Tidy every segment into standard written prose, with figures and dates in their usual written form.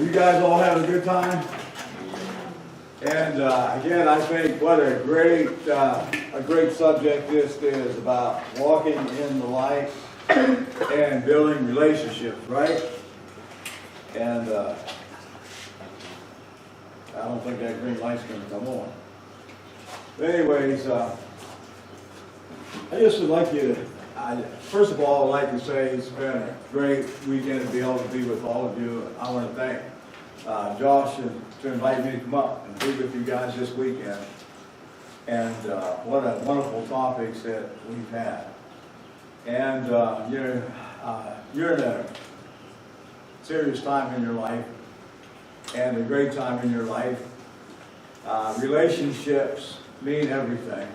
You guys all having a good time? And again, I think what a great subject this is about walking in the light and building relationships, right? And I don't think that green light's going to come on. But anyways, I just would like you to, first of all, I'd like to say it's been a great weekend to be able to be with all of you. I want to thank Josh to invite me to come up and be with you guys this weekend. And what a wonderful topics that we've had. And you're in a serious time in your life and a great time in your life. Relationships mean everything.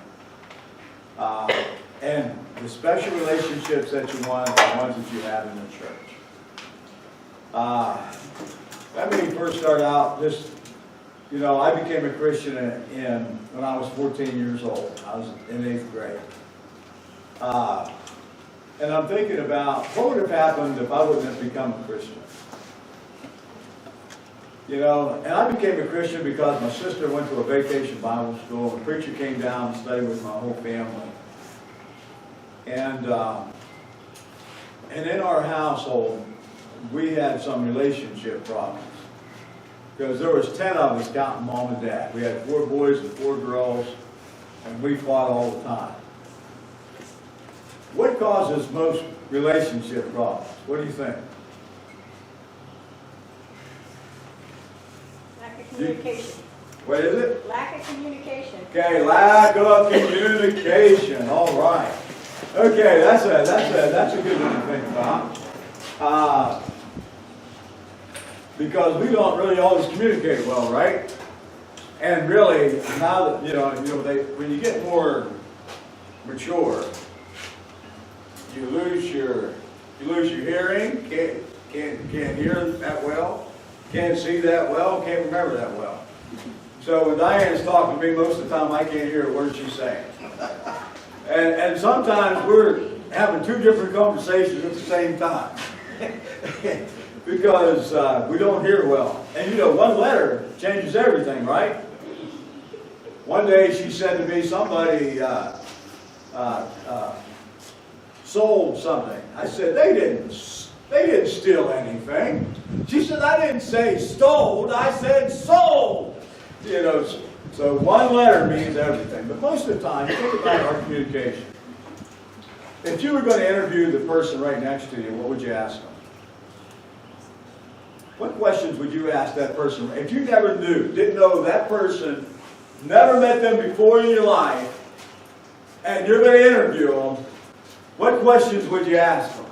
And the special relationships that you want are the ones that you have in the church. Let me first start out just, I became a Christian when I was 14 years old. I was in 8th grade. And I'm thinking about what would have happened if I wouldn't have become a Christian. And I became a Christian because my sister went to a vacation Bible school, and the preacher came down and stayed with my whole family. And in our household, we had some relationship problems. Because there was 10 of us counting mom and dad. We had 4 boys and 4 girls, and we fought all the time. What causes most relationship problems? What do you think? Lack of communication. What is it? Lack of communication. Okay, lack of communication. All right. Okay, that's a good one to think about. Because we don't really always communicate well, right? And really, now that when you get more mature, you lose your hearing, can't hear that well, can't see that well, can't remember that well. So when Diane's talking to me, most of the time I can't hear a word she's saying. And sometimes we're having 2 different conversations at the same time. Because we don't hear well. And one letter changes everything, right? One day she said to me, somebody sold something. I said, they didn't steal anything. She said, I didn't say stole, I said sold. So one letter means everything. But most of the time, think about our communication. If you were going to interview the person right next to you, what would you ask them? What questions would you ask that person? If you didn't know that person, never met them before in your life, and you're going to interview them, what questions would you ask them?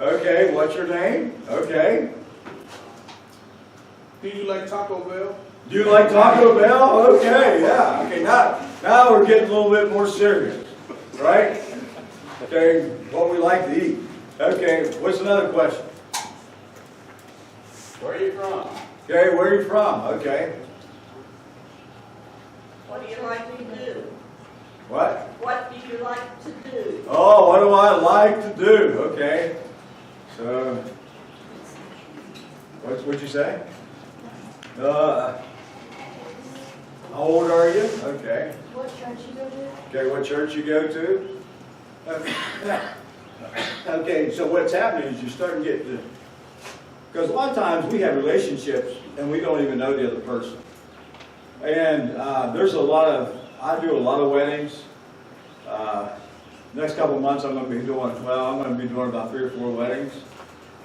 Okay, what's your name? Okay. Do you like Taco Bell? Do you like Taco Bell? Okay, yeah. Okay, now we're getting a little bit more serious, right? Okay, what we like to eat. Okay, what's another question? Where are you from? Okay, where are you from? Okay. What do you like to do? What? What do you like to do? Oh, what do I like to do? Okay. So, what'd you say? How old are you? Okay. What church you go to? Okay, what church you go to? Okay, so what's happening is you're starting to get to, because a lot of times we have relationships and we don't even know the other person. And I do a lot of weddings. Next couple of months I'm going to be doing about 3 or 4 weddings.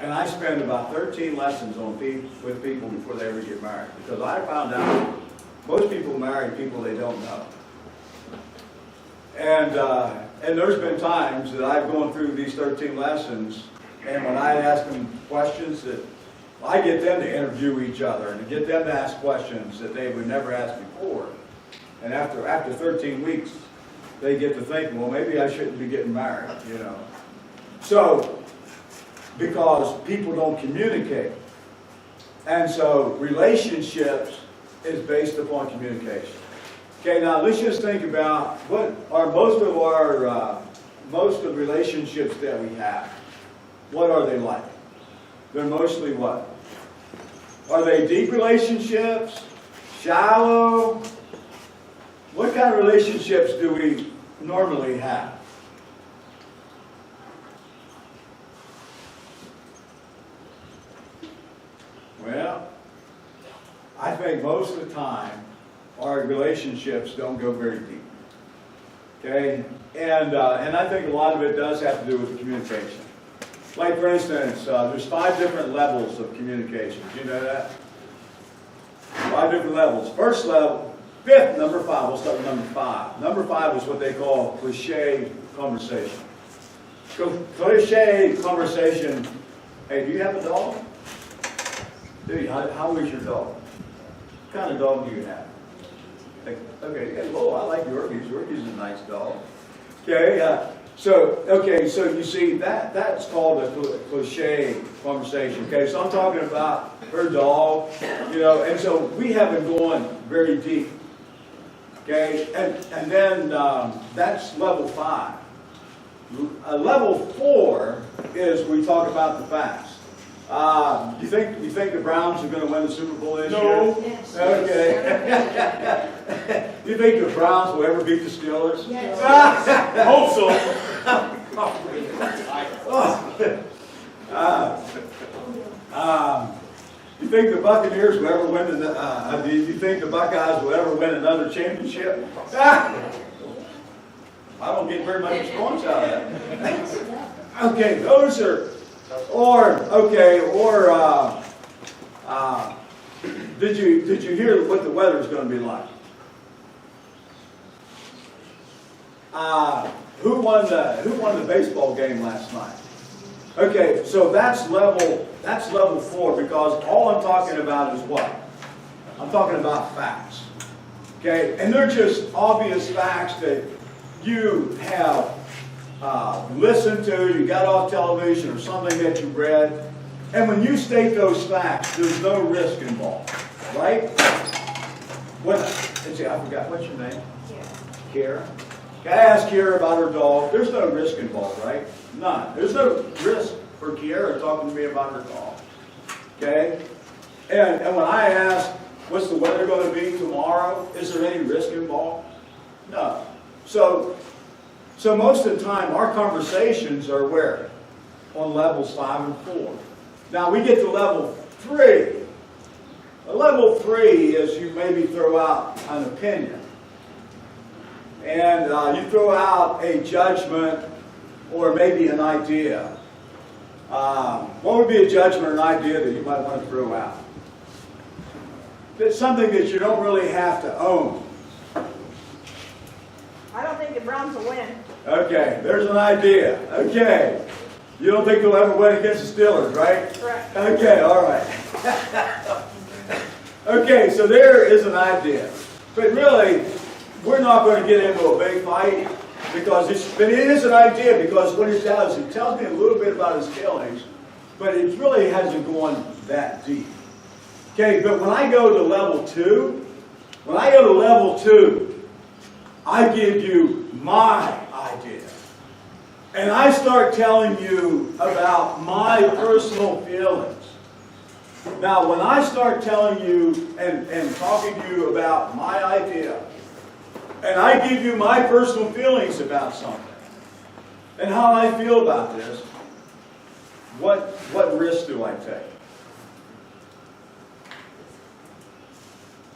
And I spend about 13 lessons with people before they ever get married. Because I found out most people marry people they don't know. And there's been times that I've gone through these 13 lessons, and when I ask them questions that I get them to interview each other and to get them to ask questions that they would never ask before. And after 13 weeks, they get to think, well, maybe I shouldn't be getting married, So, because people don't communicate. And so, relationships is based upon communication. Okay, now let's just think about what are most of the relationships that we have. What are they like? They're mostly what? Are they deep relationships? Shallow? What kind of relationships do we normally have? Well, I think most of the time our relationships don't go very deep. Okay? And I think a lot of it does have to do with communication. Like, for instance, there's 5 different levels of communication. Do you know that? 5 different levels. First level, number 5. We'll start with number 5. Number 5 is what they call cliche conversation. Cliche conversation. Hey, do you have a dog? Do you? How is your dog? What kind of dog do you have? Like, okay, yeah, I like Yorkies. Yorkies is a nice dog. Okay, so you see, that's called a cliche conversation. Okay, so I'm talking about her dog, and so we haven't gone very deep. Okay, and then that's level 5. Level 4 is we talk about the facts. You think the Browns are going to win the Super Bowl this year? No. Yes. Okay. You think the Browns will ever beat the Steelers? Yes. Hope so. You think the Buccaneers will ever win? Do you think the Buckeyes will ever win another championship? I don't get very much response out of that. Okay, those are. Did you hear what the weather is going to be like? Who won the baseball game last night? Okay, so that's level 4, because all I'm talking about is what? I'm talking about facts. Okay, and they're just obvious facts that you have listened to, you got off television, or something that you read. And when you state those facts, there's no risk involved, right? I forgot, what's your name? Kara. I asked Kara about her dog. There's no risk involved, right? None. There's no risk for Kara talking to me about her dog. Okay? And when I ask, what's the weather going to be tomorrow? Is there any risk involved? No. So most of the time, our conversations are where? On levels 5 and 4. Now we get to level 3. Level 3 is you maybe throw out an opinion. And you throw out a judgment or maybe an idea. What would be a judgment or an idea that you might want to throw out? It's something that you don't really have to own. I don't think the Browns will win. Okay, there's an idea. Okay. You don't think they'll ever win against the Steelers, right? Correct. Okay, all right. Okay, so there is an idea. But really, we're not going to get into a big fight, but it is an idea, because what it does, it tells me a little bit about his feelings, but it really hasn't gone that deep. Okay, but when I go to level 2, I give you my idea. And I start telling you about my personal feelings. Now, when I start telling you and talking to you about my idea, and I give you my personal feelings about something, and how I feel about this, what risk do I take?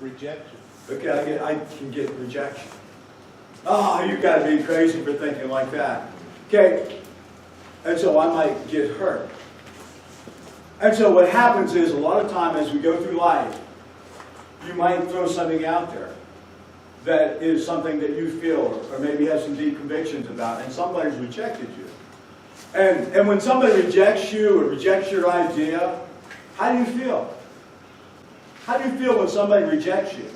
Rejection. Okay, I can get rejection. Oh, you've got to be crazy for thinking like that. Okay, and so I might get hurt. And so what happens is, a lot of time as we go through life, you might throw something out there that is something that you feel or maybe have some deep convictions about, and somebody's rejected you. And when somebody rejects you or rejects your idea, how do you feel? How do you feel when somebody rejects you?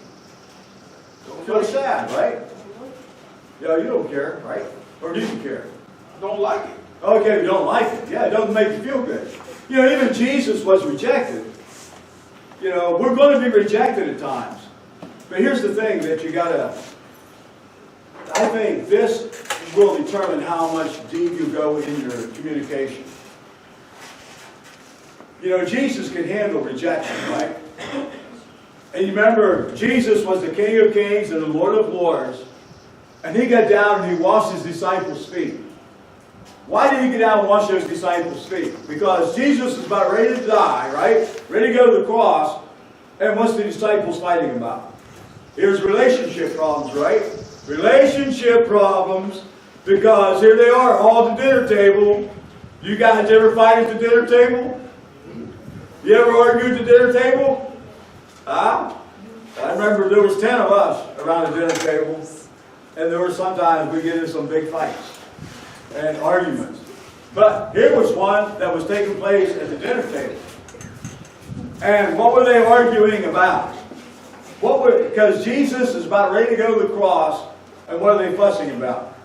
You feel sad, right? Yeah, you don't care, right? Or do you care? Don't like it. Okay, you don't like it. Yeah, it doesn't make you feel good. Even Jesus was rejected. We're going to be rejected at times. But here's the thing that you got to, I think this will determine how much deep you go in your communication. You know, Jesus can handle rejection, right? And you remember, Jesus was the King of Kings and the Lord of Lords. And he got down and he washed his disciples' feet. Why did he get down and wash those disciples' feet? Because Jesus is about ready to die, right? Ready to go to the cross. And what's the disciples fighting about? Here's relationship problems, right? Relationship problems. Because here they are, all at the dinner table. You guys ever fight at the dinner table? You ever argue at the dinner table? Huh? I remember there was 10 of us around the dinner table. And there were sometimes we get into some big fights and arguments. But here was one that was taking place at the dinner table. And what were they arguing about? Because Jesus is about ready to go to the cross, and what are they fussing about?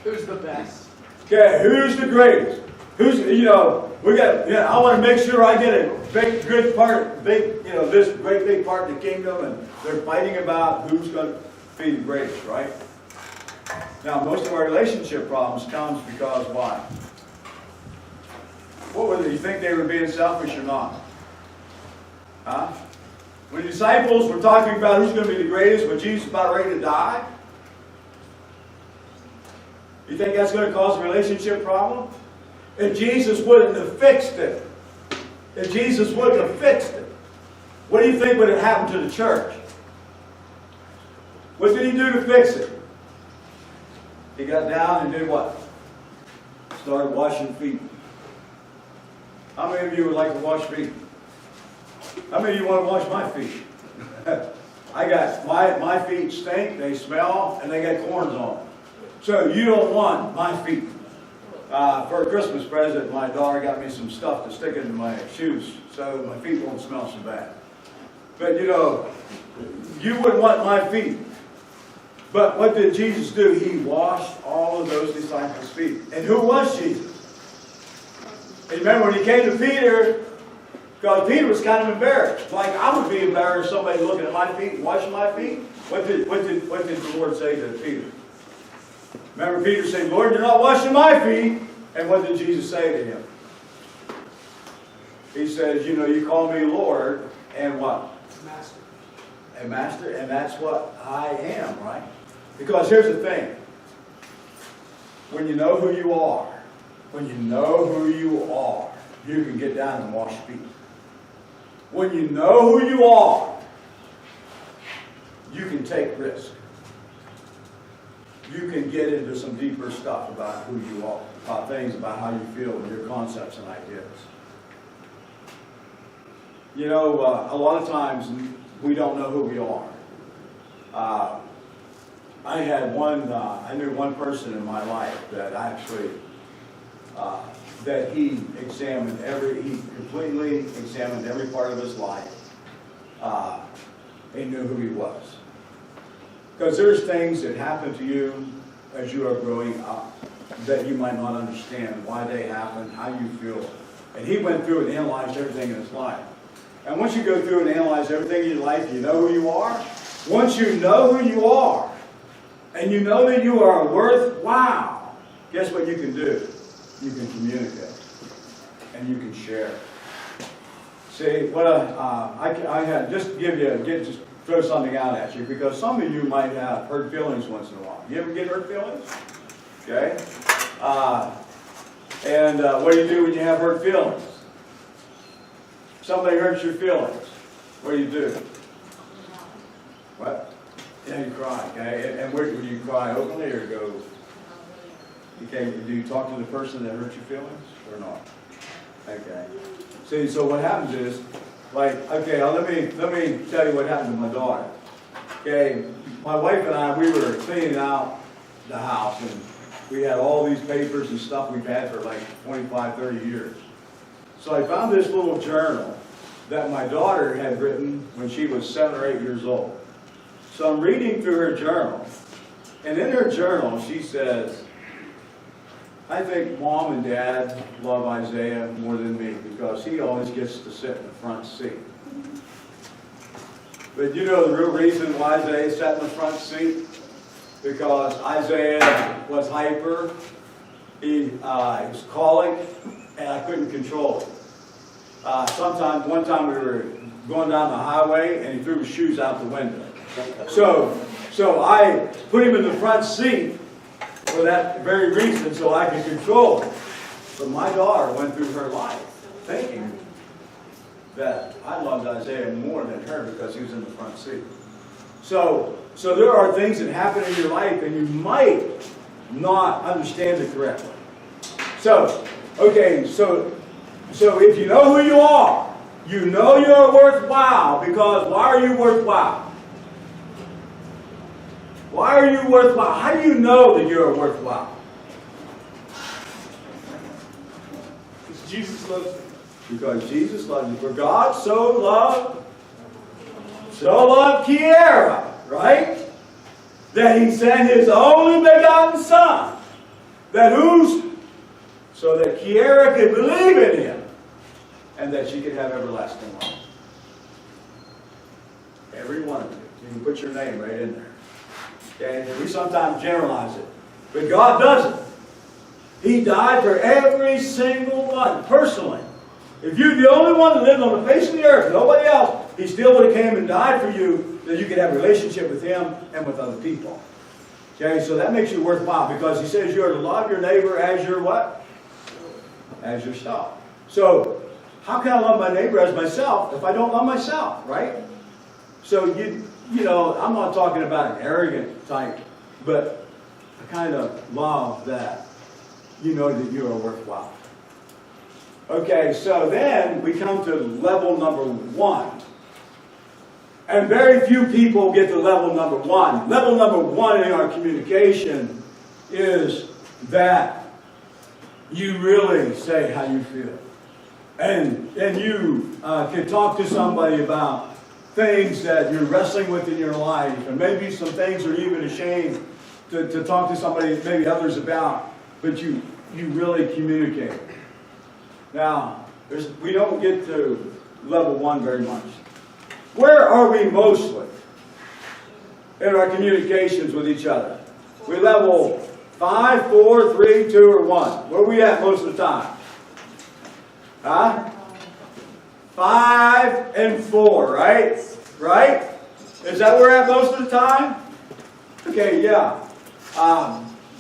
Who's the best? Okay, who's the greatest? Who's, I want to make sure I get a big, good part, this great big part in the kingdom, and they're fighting about who's going to be the greatest, right? Now, most of our relationship problems comes because why? What were they? You think they were being selfish or not? Huh? When the disciples were talking about who's going to be the greatest when Jesus is about ready to die, you think that's going to cause a relationship problem? If Jesus wouldn't have fixed it, what do you think would have happened to the church? What did he do to fix it? He got down and did what? Started washing feet. How many of you would like to wash feet? How many of you want to wash my feet? I got, my feet stink, they smell, and they got corns on them. So you don't want my feet. For a Christmas present, my daughter got me some stuff to stick into my shoes so my feet won't smell so bad. But you wouldn't want my feet. But what did Jesus do? He washed all of those disciples' feet. And who was Jesus? And remember when he came to Peter, because Peter was kind of embarrassed. Like I would be embarrassed somebody looking at my feet and washing my feet. What did the Lord say to Peter? Remember Peter said, Lord, you're not washing my feet. And what did Jesus say to him? He says, you call me Lord and what? Master. And Master, and that's what I am, right? Because here's the thing. When you know who you are, you can get down and wash feet. When you know who you are, you can take risk. You can get into some deeper stuff about who you are, about things, about how you feel, and your concepts and ideas. A lot of times we don't know who we are. I knew one person in my life that actually, that he completely examined every part of his life. He knew who he was. Because there's things that happen to you as you are growing up that you might not understand why they happen, how you feel. And he went through and analyzed everything in his life. And once you go through and analyze everything in your life, you know who you are. Once you know who you are, and you know that you are worthwhile, guess what you can do? You can communicate. And you can share. See, what I had, just throw something out at you, because some of you might have hurt feelings once in a while. You ever get hurt feelings? Okay? What do you do when you have hurt feelings? Somebody hurts your feelings. What do? What? Yeah, you cry, okay? And where do you cry openly or go? Okay, do you talk to the person that hurt your feelings or not? Okay. See, so what happens is, let me tell you what happened to my daughter. Okay, my wife and I, we were cleaning out the house, and we had all these papers and stuff we've had for like 25, 30 years. So I found this little journal that my daughter had written when she was 7 or 8 years old. So I'm reading through her journal, and in her journal she says, I think Mom and Dad love Isaiah more than me because he always gets to sit in the front seat. But you know the real reason why Isaiah sat in the front seat? Because Isaiah was hyper, he was colic, and I couldn't control it. One time we were going down the highway and he threw his shoes out the window. So I put him in the front seat for that very reason, so I could control him. But my daughter went through her life thinking that I loved Isaiah more than her because he was in the front seat. So there are things that happen in your life and you might not understand it correctly. So if you know who you are, you know you're worthwhile, because why are you worthwhile? Why are you worthwhile? How do you know that you're worthwhile? Because Jesus loves you. Because Jesus loves you. For God so loved Kiara, right? That he sent his only begotten Son, so that Kiara could believe in him, and that she could have everlasting life. Every one of you. You can put your name right in there. Okay? We sometimes generalize it, but God doesn't. He died for every single one, personally. If you're the only one that lived on the face of the earth, nobody else, he still would have came and died for you, that you could have a relationship with him and with other people. Okay, so that makes you worthwhile, because he says you are to love your neighbor as your what? As yourself. So, how can I love my neighbor as myself if I don't love myself, right? So, you know, I'm not talking about an arrogant type, but I kind of love that you know that you are worthwhile. Okay, so then we come to level number 1. And very few people get to level number 1. Level number 1 in our communication is that you really say how you feel. And you can talk to somebody about things that you're wrestling with in your life, and maybe some things you're even ashamed to talk to somebody, maybe others about, but you really communicate. Now, we don't get to level 1 very much. Where are we mostly in our communications with each other? We level 5, 4, 3, 2, or 1. Where are we at most of the time? Huh? 5 and 4, right? Right? Is that where we're at most of the time? Okay, yeah.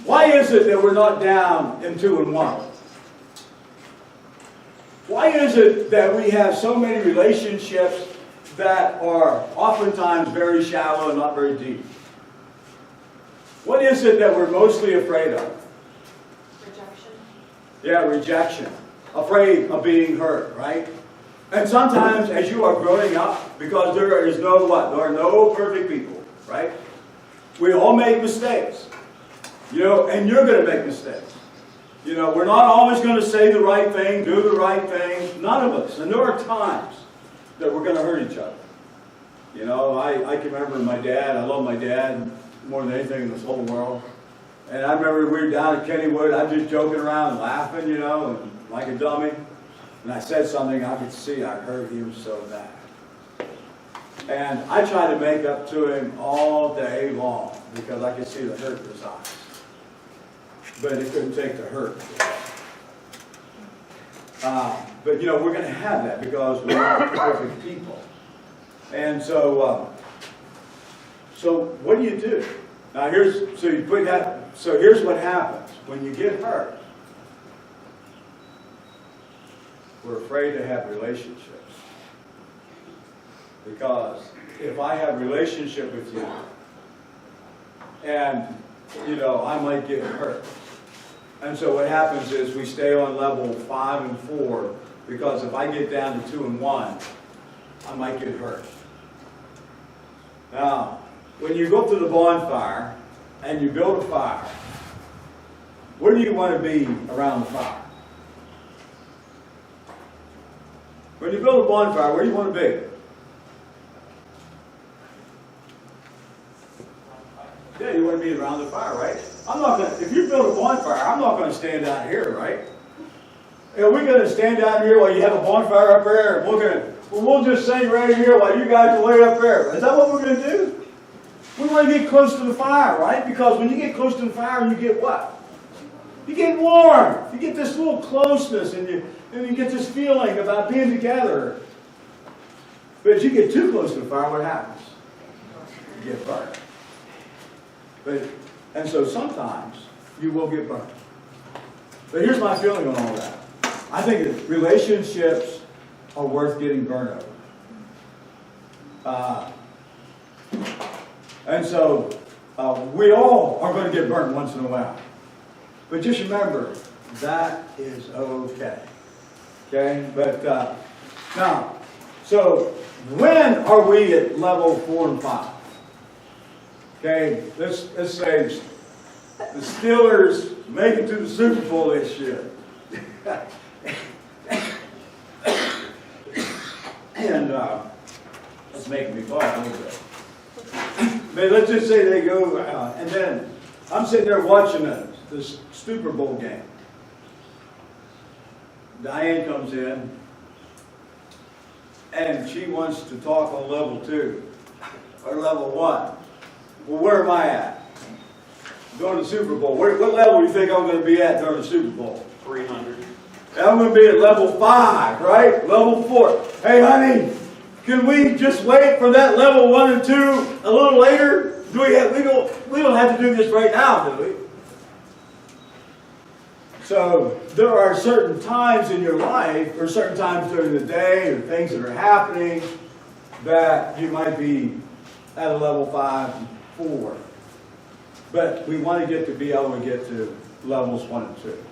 Why is it that we're not down in 2 and 1? Why is it that we have so many relationships that are oftentimes very shallow and not very deep? What is it that we're mostly afraid of? Rejection. Yeah, rejection. Afraid of being hurt, right? And sometimes as you are growing up, because there is no what? There are no perfect people, right? We all make mistakes. You know, and you're going to make mistakes. You know, we're not always going to say the right thing, do the right thing. None of us. And there are times that we're going to hurt each other. You know, I can remember my dad. I love my dad more than anything in this whole world. And I remember we were down at Kennywood. I'm just joking around and laughing, you know, and like a dummy. And I said something I could see I hurt him so bad. And I tried to make up to him all day long because I could see the hurt in his eyes. But it couldn't take the hurt. But you know, we're going to have that because we're not perfect people. And so what do you do? Now here's what happens when you get hurt. We're afraid to have relationships. Because if I have a relationship with you, and you know, I might get hurt. And so what happens is we stay on level 5 and 4, because if I get down to 2 and 1, I might get hurt. Now, when you go up to the bonfire and you build a fire, where do you want to be around the fire? When you build a bonfire, where do you want to be? Yeah, you want to be around the fire, right? If you build a bonfire, I'm not going to stand out here, right? Are we going to stand out here while you have a bonfire up there? We'll just sing right here while you guys are way up there. Is that what we're going to do? We want to get close to the fire, right? Because when you get close to the fire, you get what? You get warm. You get this little closeness, and you get this feeling about being together. But if you get too close to the fire, what happens? You get burned. And so sometimes you will get burned. But here's my feeling on all that. I think that relationships are worth getting burned over. And so we all are going to get burnt once in a while. But just remember, that is okay. Okay? But now, so when are we at level 4 and 5? Okay, let's say the Steelers make it to the Super Bowl this year. And that's making me laugh a little bit. But let's just say they go, and then I'm sitting there watching this Super Bowl game. Diane comes in, and she wants to talk on level 2 or level 1. Well, where am I at? Going to the Super Bowl. What level do you think I'm going to be at during the Super Bowl? 300. I'm going to be at level 5, right? Level 4. Hey, honey, can we just wait for that level 1 and 2 a little later? We don't have to do this right now, do we? So there are certain times in your life, or certain times during the day, or things that are happening that you might be at a level 5 and 4. But we want to be able to get to levels 1 and 2.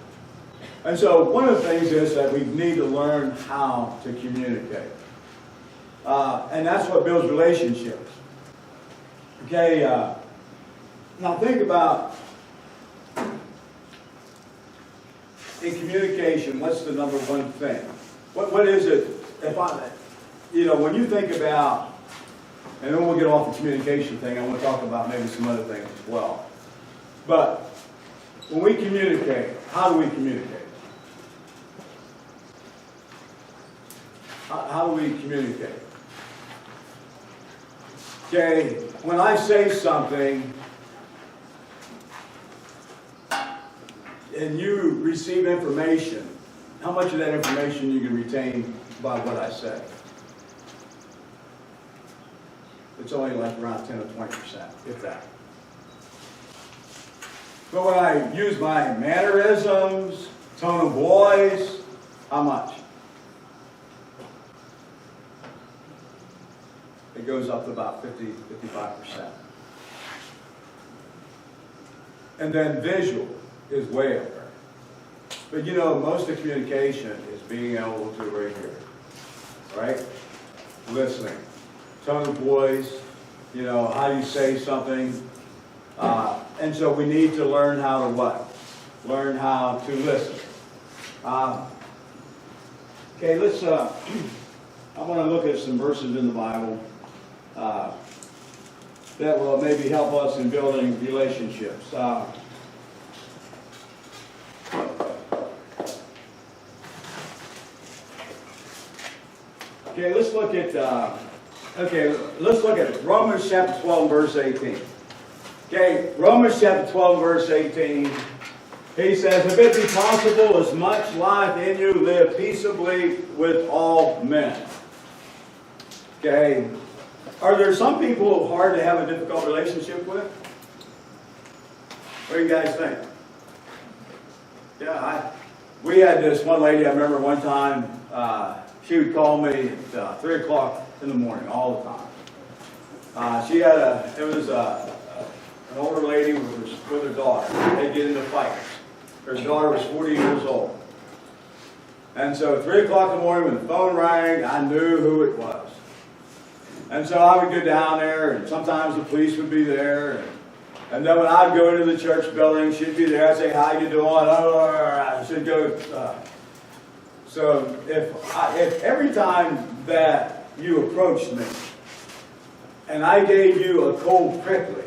And so one of the things is that we need to learn how to communicate. And that's what builds relationships. Okay, now think about, in communication, what's the number one thing? What is it, when you think about, and then we'll get off the communication thing, I want to talk about maybe some other things as well. But when we communicate, how do we communicate? How do we communicate? Okay, when I say something and you receive information, how much of that information you can retain by what I say? It's only like around 10 or 20%, if that. But when I use my mannerisms, tone of voice, how much? It goes up to about 55%. And then visual is way up there. But most of the communication is being able to right here. Right? Listening. Tone of voice, how you say something. And so we need to learn how to what? Learn how to listen. Okay, let's, I want to look at some verses in the Bible that will maybe help us in building relationships. Okay, let's look at Romans chapter 12, verse 18. Okay, Romans chapter 12, verse 18. He says, if it be possible, as much life in you, live peaceably with all men. Okay, are there some people hard to have a difficult relationship with? What do you guys think? Yeah, we had this one lady, I remember one time, she would call me at 3 o'clock in the morning all the time. She had an older lady with her daughter. They'd get into fights. Her daughter was 40 years old. And so at 3 o'clock in the morning when the phone rang, I knew who it was. And so I would go down there, and sometimes the police would be there. And then when I'd go into the church building, she'd be there. I'd say, how you doing? Oh, she'd go. So if every time that you approached me, and I gave you a cold prickly,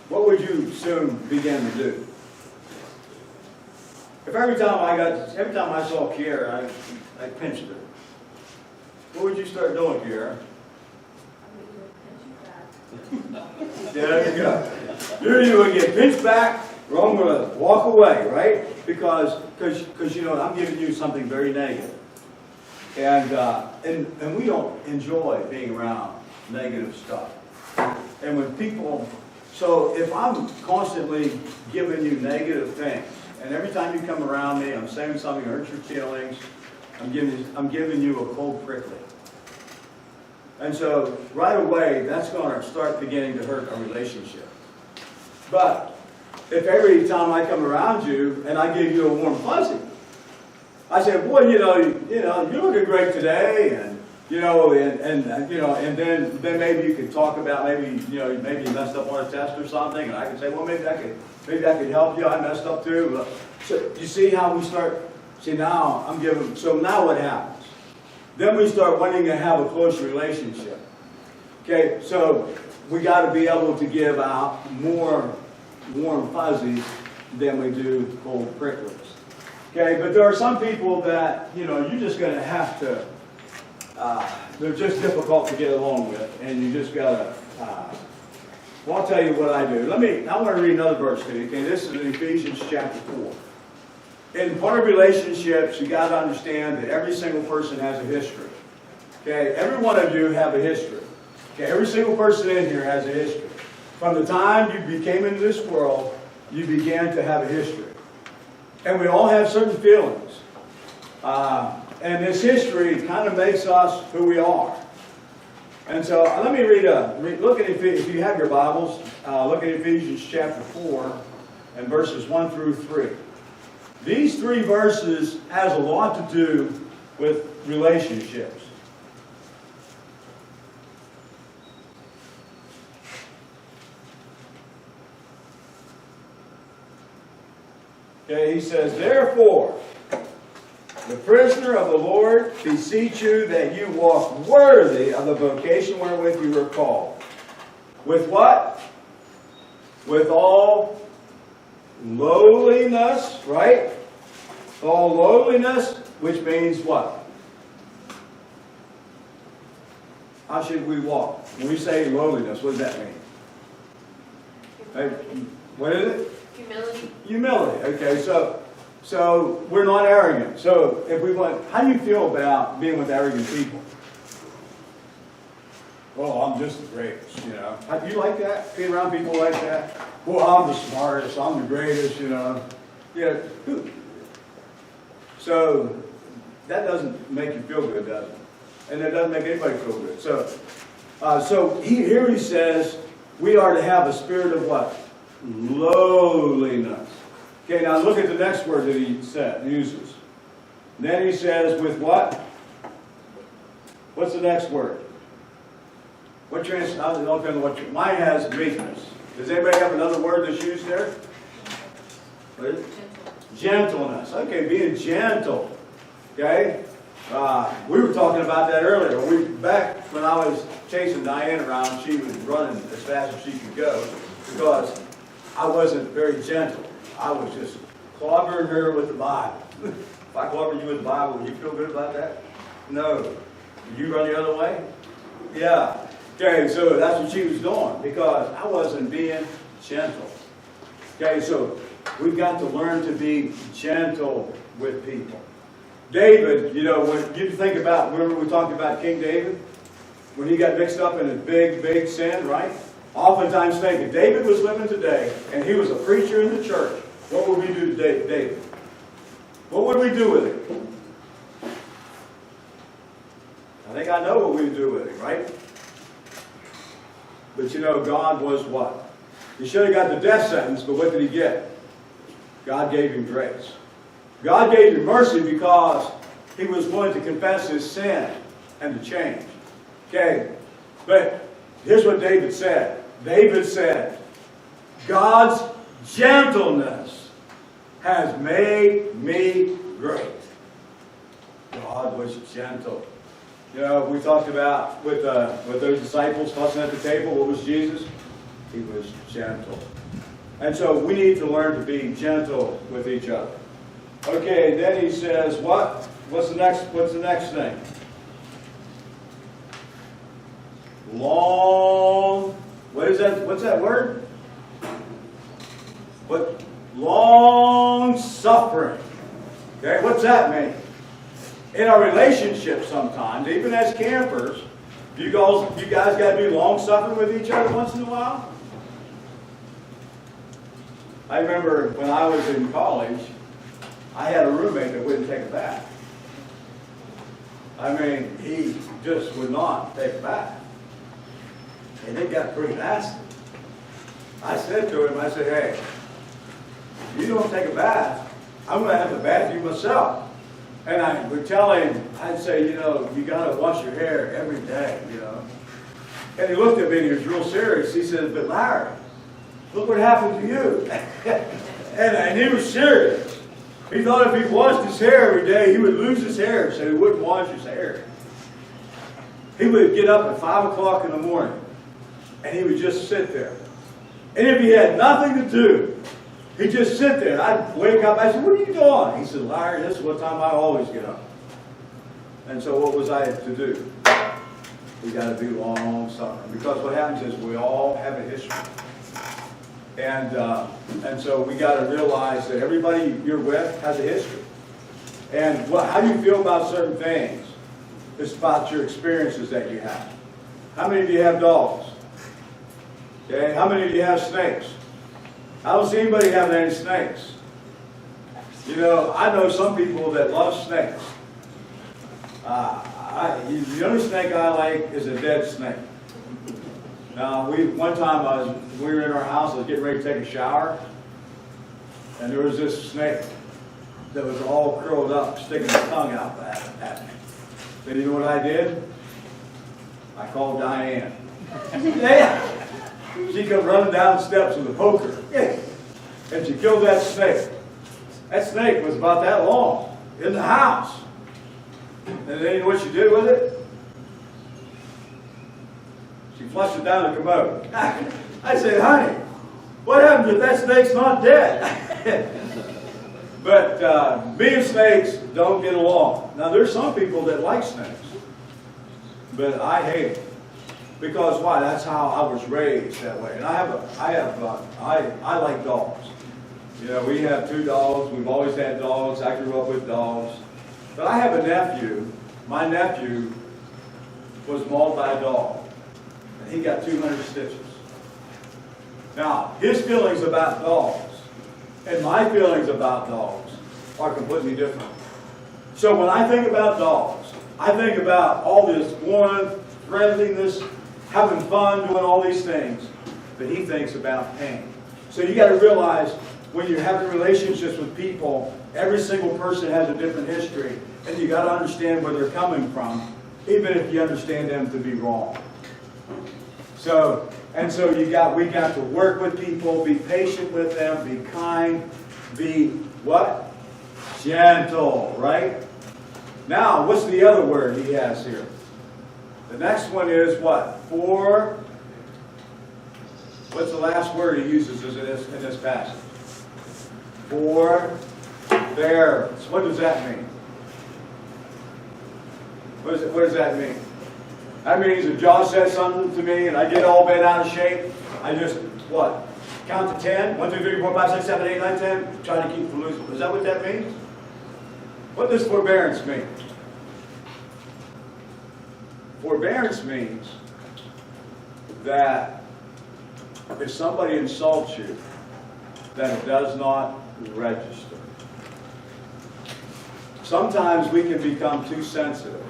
what would you soon begin to do? If every time I saw Kiara, I pinched her, what would you start doing, Kiara? Yeah, there you go. You would get pinched back, or I'm going to walk away, right? Because you know, I'm giving you something very negative. And we don't enjoy being around negative stuff. And when people, so if I'm constantly giving you negative things, and every time you come around me, I'm saying something that hurts your feelings, I'm giving you a cold prickly. And so right away, that's going to start beginning to hurt our relationship. But if every time I come around you and I give you a warm fuzzy, I say, boy, you know, you're looking great today, and you know, and then maybe you could talk about maybe you messed up on a test or something, and I can say, well, maybe I could help you. I messed up too. So you see how we start? See, now I'm giving. So now what happens? Then we start wanting to have a close relationship. Okay, so we got to be able to give out more warm fuzzies than we do cold prickles. Okay, but there are some people that, you know, you're just going to have to, they're just difficult to get along with, and you just got to, well, I'll tell you what I do. I want to read another verse to you. Okay, this is in Ephesians chapter 4. In part of relationships, you got to understand that every single person has a history. Okay, every one of you have a history. Okay, every single person in here has a history. From the time you came into this world, you began to have a history. And we all have certain feelings. And this history kind of makes us who we are. And so let me look at, if you have your Bibles, look at Ephesians chapter 4 and verses 1 through 3. These three verses has a lot to do with relationships. Okay, he says, therefore, the prisoner of the Lord, beseech you that you walk worthy of the vocation wherewith you were called. With what? With all lowliness, right? All lowliness, which means what? How should we walk? When we say lowliness, what does that mean? What is it? Humility. Humility. Okay, so we're not arrogant. So if we want, how do you feel about being with arrogant people? Well, I'm just the greatest, you know. Do you like that? Being around people like that? Well, I'm the smartest. I'm the greatest, you know. Yeah. So that doesn't make you feel good, does it? And it doesn't make anybody feel good. So here he says we are to have a spirit of what? Lowliness. Okay, now look at the next word that he uses. And then he says, with what? What's the next word? What translation? Mine has meekness. Does anybody have another word that's used there? What is it? Gentleness. Okay, being gentle. Okay? We were talking about that earlier. Back when I was chasing Diane around, she was running as fast as she could go because I wasn't very gentle. I was just clobbering her with the Bible. If I clobbered you with the Bible, would you feel good about that? No. Did you run the other way? Yeah. Okay, so that's what she was doing because I wasn't being gentle. Okay, so we've got to learn to be gentle with people. David, you know, when you think about, remember we talked about King David? When he got mixed up in a big sin, right? Oftentimes thinking, David was living today, and he was a preacher in the church. What would we do to David? What would we do with him? I think I know what we would do with him, right? But you know, God was what? He should have got the death sentence, but what did he get? God gave him grace. God gave him mercy because he was willing to confess his sin and to change. Okay, but here's what David said. David said, God's gentleness has made me great. God was gentle. You know, we talked about with those disciples fussing at the table, what was Jesus? He was gentle. And so we need to learn to be gentle with each other. Okay, then he says, what? What's the next thing? Long. What is that? What's that word? What? long suffering. Okay, what's that mean? In our relationships sometimes, even as campers, you guys got to be long suffering with each other once in a while? I remember when I was in college, I had a roommate that wouldn't take a bath. I mean, he just would not take a bath. And it got pretty nasty. I said to him, I said, hey, if you don't take a bath, I'm going to have to bath you myself. And I would tell him, I'd say, you got to wash your hair every day, And he looked at me and he was real serious. He said, but Larry, look what happened to you. and he was serious. He thought if he washed his hair every day, he would lose his hair, so he wouldn't wash his hair. He would get up at 5 o'clock in the morning, and he would just sit there. And if he had nothing to do, he'd just sit there. I'd wake up, I said, what are you doing? He said, Larry, this is what time I always get up. And so what was I to do? We got to be long suffering. Because what happens is we all have a history. And so we got to realize that everybody you're with has a history. And how you feel about certain things is about your experiences that you have. How many of you have dogs? Okay. How many of you have snakes? I don't see anybody having any snakes. I know some people that love snakes. The only snake I like is a dead snake. Now, one time we were in our house, I was getting ready to take a shower, and there was this snake that was all curled up, sticking its tongue out at me. So you know what I did? I called Diane. Yeah. She come running down the steps with a poker. Yeah. And she killed that snake. That snake was about that long in the house. And then you know what she did with it? She flushed it down the commode. I said, honey, what happens if that snake's not dead? But me and snakes don't get along. Now, there's some people that like snakes, but I hate them. Because why? That's how I was raised that way. And I like dogs. We have 2 dogs. We've always had dogs. I grew up with dogs. But I have a nephew. My nephew was mauled by a dog. And he got 200 stitches. Now, his feelings about dogs and my feelings about dogs are completely different. So when I think about dogs, I think about all this warmth, friendliness, having fun, doing all these things. But he thinks about pain. So you got to realize when you're having relationships with people, every single person has a different history. And you got to understand where they're coming from, even if you understand them to be wrong. So we got to work with people, be patient with them, be kind, be what? Gentle, right? Now, what's the other word he has here? The next one is what? What's the last word he uses in this passage? Forbearance. What does that mean? What does that mean? That means if Josh says something to me and I get all bent out of shape, I just, what? Count to 10? 1, 2, 3, 4, 5, 6, 7, 8, 9, 10? Try to keep from losing. Is that what that means? What does forbearance mean? Forbearance means that if somebody insults you, that it does not register. Sometimes we can become too sensitive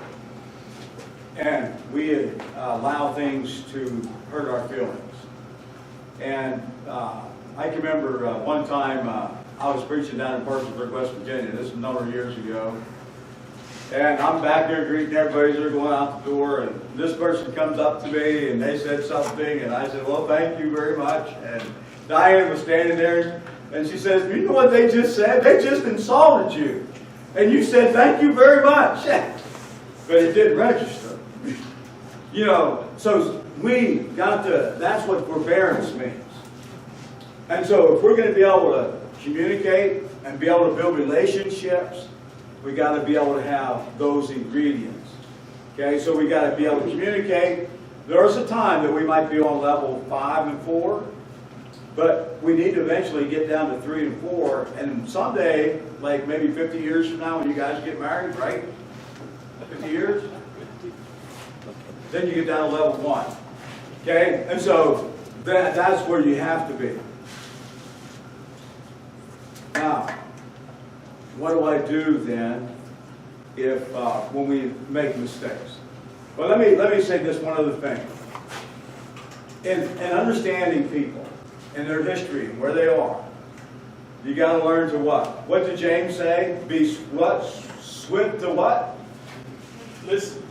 and we allow things to hurt our feelings. And I can remember one time I was preaching down in Parkersburg, West Virginia. This is a number of years ago. And I'm back there greeting everybody as they're going out the door, and this person comes up to me, and they said something, and I said, well, thank you very much. And Diane was standing there, and she says, you know what they just said? They just insulted you. And you said, thank you very much. But it didn't register. So we got to, that's what forbearance means. And so if we're going to be able to communicate and be able to build relationships, we got to be able to have those ingredients. Okay, so we got to be able to communicate. There's a time that we might be on level 5 and 4, But we need to eventually get down to 3 and 4, and someday, like maybe 50 years from now when you guys get married, right? 50 years? Then you get down to level 1. Okay? And so that's where you have to be. Now, what do I do then if when we make mistakes? Well, let me say this one other thing. In understanding people and their history and where they are, you got to learn to what? What did James say? Be what? Swift to what? Listen.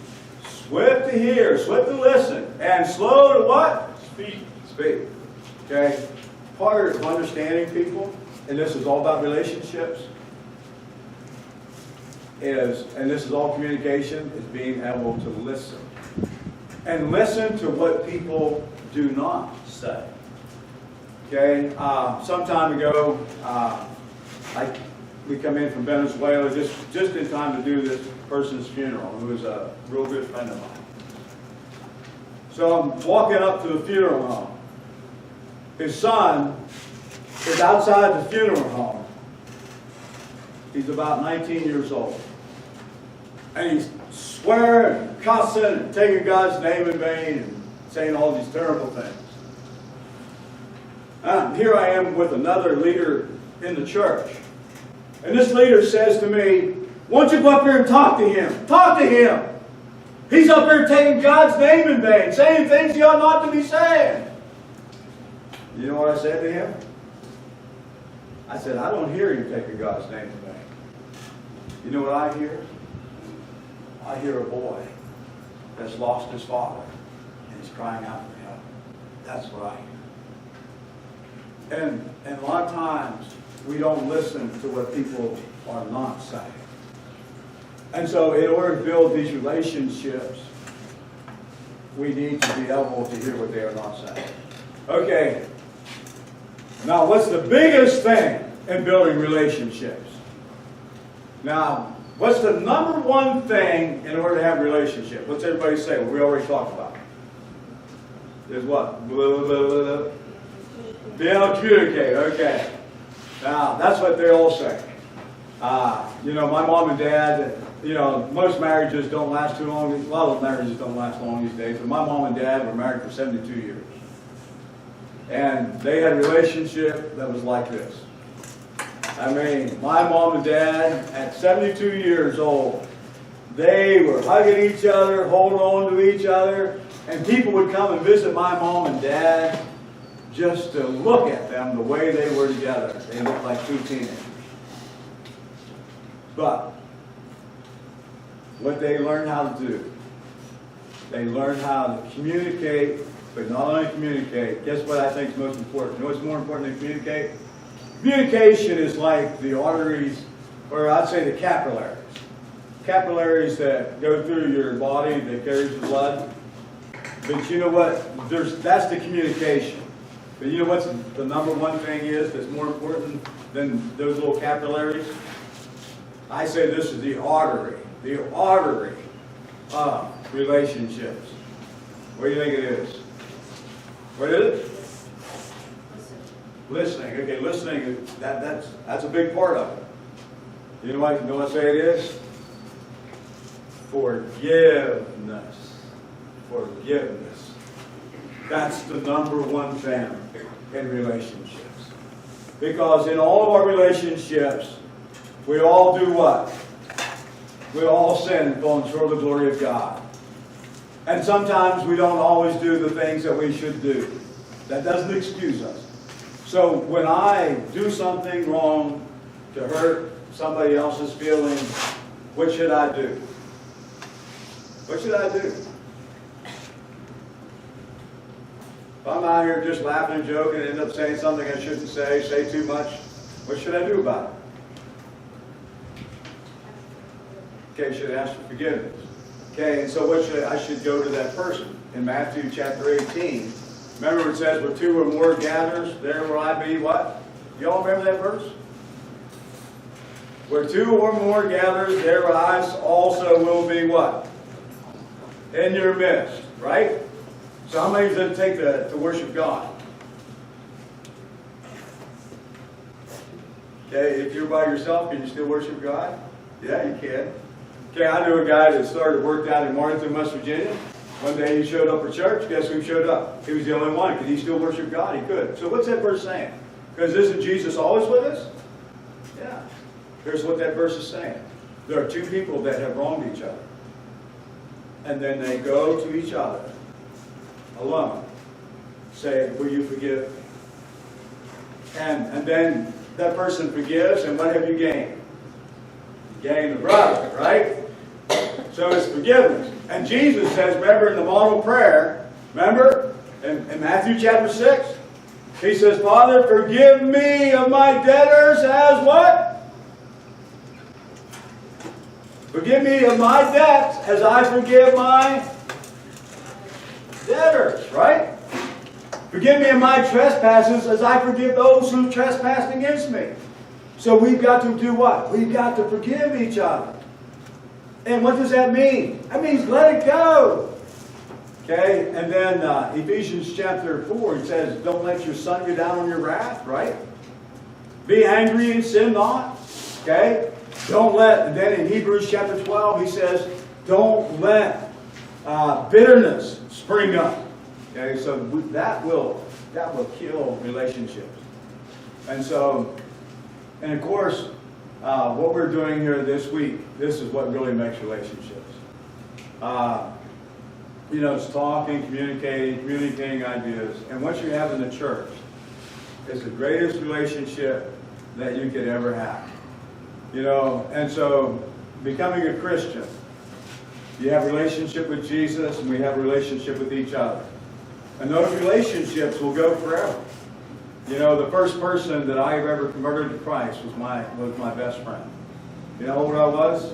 Swift to hear, swift to listen, and slow to what? Speak. Speak. Okay? Part of understanding people, and this is all about relationships, and this is all communication, is being able to listen. And listen to what people do not say. Okay? Some time ago, we come in from Venezuela just in time to do this person's funeral, who was a real good friend of mine. So I'm walking up to the funeral home. His son is outside the funeral home. He's about 19 years old. And he's swearing, cussing, and taking God's name in vain, and saying all these terrible things. And here I am with another leader in the church. And this leader says to me, "Why don't you go up here and talk to him? Talk to him. He's up here taking God's name in vain, saying things he ought not to be saying." You know what I said to him? I said, "I don't hear you taking God's name in vain. You know what I hear? I hear a boy that's lost his father and he's crying out for help. That's what I hear." And a lot of times we don't listen to what people are not saying. And so in order to build these relationships, we need to be able to hear what they are not saying. Okay. Now, what's the biggest thing in building relationships? Now, what's the number one thing in order to have a relationship? What's everybody say? Well, we already talked about it. Is what? Blah, blah, blah, blah. Be able to communicate. Okay. Now, that's what they all say. You know, my mom and dad, you know, most marriages don't last too long. A lot of marriages don't last long these days. But my mom and dad were married for 72 years. And they had a relationship that was like this. I mean, my mom and dad, at 72 years old, they were hugging each other, holding on to each other, and people would come and visit my mom and dad just to look at them the way they were together. They looked like two teenagers. But what they learned how to do, they learned how to communicate, but not only communicate. Guess what I think is most important? You know what's more important than communicate? Communication is like the arteries, or I'd say the capillaries. Capillaries that go through your body, that carries the blood. But you know what? That's the communication. But you know what's the number one thing is that's more important than those little capillaries? I say this is the artery of relationships. What do you think it is? What is it? Listening. Okay, listening, that's a big part of it. You know what I say it is? Forgiveness. Forgiveness. That's the number one thing in relationships. Because in all of our relationships, we all do what? We all sin and fall short of the glory of God. And sometimes we don't always do the things that we should do. That doesn't excuse us. So when I do something wrong to hurt somebody else's feelings, what should I do? What should I do? If I'm out here just laughing and joking and end up saying something I shouldn't say too much, what should I do about it? Okay, should I ask for forgiveness? Okay, and so what I should go to that person. In Matthew chapter 18, remember it says, where two or more gathers, there will I be what? Y'all remember that verse? Where two or more gathers, there I also will be what? In your midst, right? So how many does it take to worship God? Okay, if you're by yourself, can you still worship God? Yeah, you can. Okay, I knew a guy that started work down in Martin, West Virginia. One day he showed up for church. Guess who showed up? He was the only one. Could he still worship God? He could. So what's that verse saying? Because isn't Jesus always with us? Yeah. Here's what that verse is saying. There are two people that have wronged each other. And then they go to each other alone. Say, will you forgive? And then that person forgives, and what have you gained? You gain the brother, right? So it's forgiveness. And Jesus says, remember in the model prayer, remember in Matthew chapter 6, he says, Father, forgive me of my debtors as what? Forgive me of my debts as I forgive my debtors, right? Forgive me of my trespasses as I forgive those who trespass against me. So we've got to do what? We've got to forgive each other. And what does that mean? That means let it go. Okay, and then Ephesians chapter 4, it says, don't let your sun go down on your wrath, right? Be angry and sin not. Okay? Don't let, and then in Hebrews chapter 12, he says, don't let bitterness spring up. Okay, so that will kill relationships. And so, and of course, what we're doing here this week, this is what really makes relationships. It's talking, communicating ideas. And what you have in the church is the greatest relationship that you could ever have. And so becoming a Christian, you have a relationship with Jesus and we have a relationship with each other. And those relationships will go forever. The first person that I ever converted to Christ was my best friend. You know how old I was?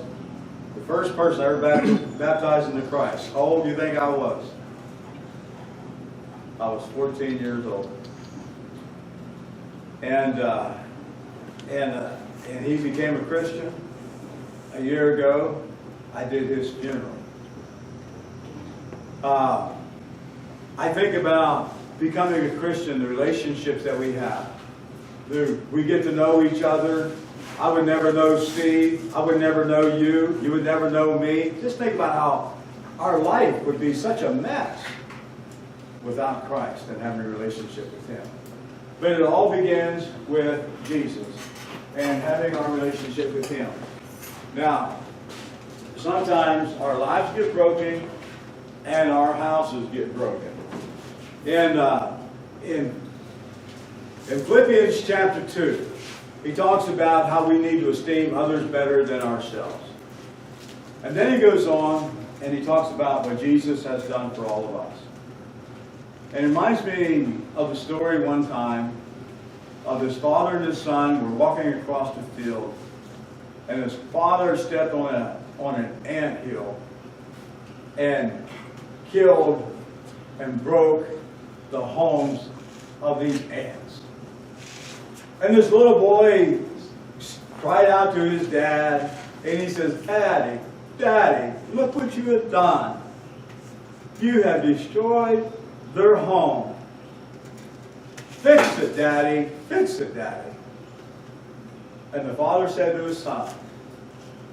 The first person I ever baptized into Christ. How old do you think I was? I was 14 years old. And he became a Christian a year ago. I did his funeral. I think about becoming a Christian, the relationships that we have. We get to know each other. I would never know Steve. I would never know you. You would never know me. Just think about how our life would be such a mess without Christ and having a relationship with Him. But it all begins with Jesus and having our relationship with Him. Now, sometimes our lives get broken and our houses get broken. In Philippians chapter 2, he talks about how we need to esteem others better than ourselves. And then he goes on and he talks about what Jesus has done for all of us. And it reminds me of the story one time of his father and his son were walking across the field, and his father stepped on an anthill and killed and broke the homes of these ants. And this little boy cried out to his dad, and he says, Daddy, look what you have done. You have destroyed their home. Fix it, Daddy. Fix it, Daddy. And the father said to his son,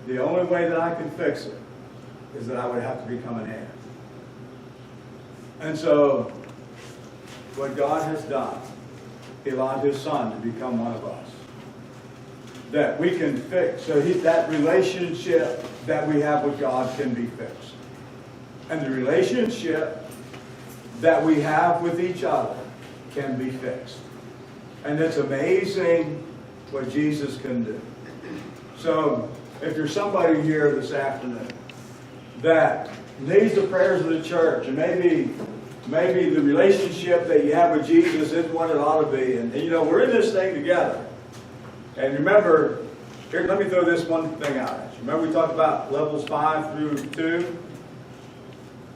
the only way that I can fix it is that I would have to become an ant. And so, what God has done, He allowed His Son to become one of us. That we can fix. So that relationship that we have with God can be fixed. And the relationship that we have with each other can be fixed. And it's amazing what Jesus can do. So, if there's somebody here this afternoon that needs the prayers of the church, and maybe the relationship that you have with Jesus isn't what it ought to be, and we're in this thing together. And remember, here, let me throw this one thing out at you. Remember we talked about levels 5 through 2?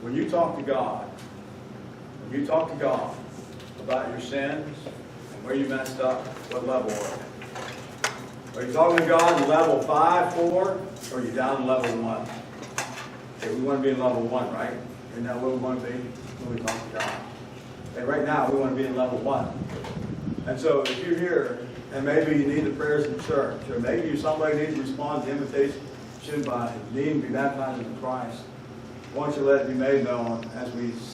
When you talk to God about your sins and where you messed up, what level are you? Are you talking to God in level 5, 4, or are you down in level 1? Okay, we want to be in level 1, right? Isn't that what we want to be when we talk to God? And right now, we want to be in level 1. And so if you're here and maybe you need the prayers of the church, or maybe somebody needs to respond to the invitation by needing to be baptized in Christ, why don't you let it be made known as we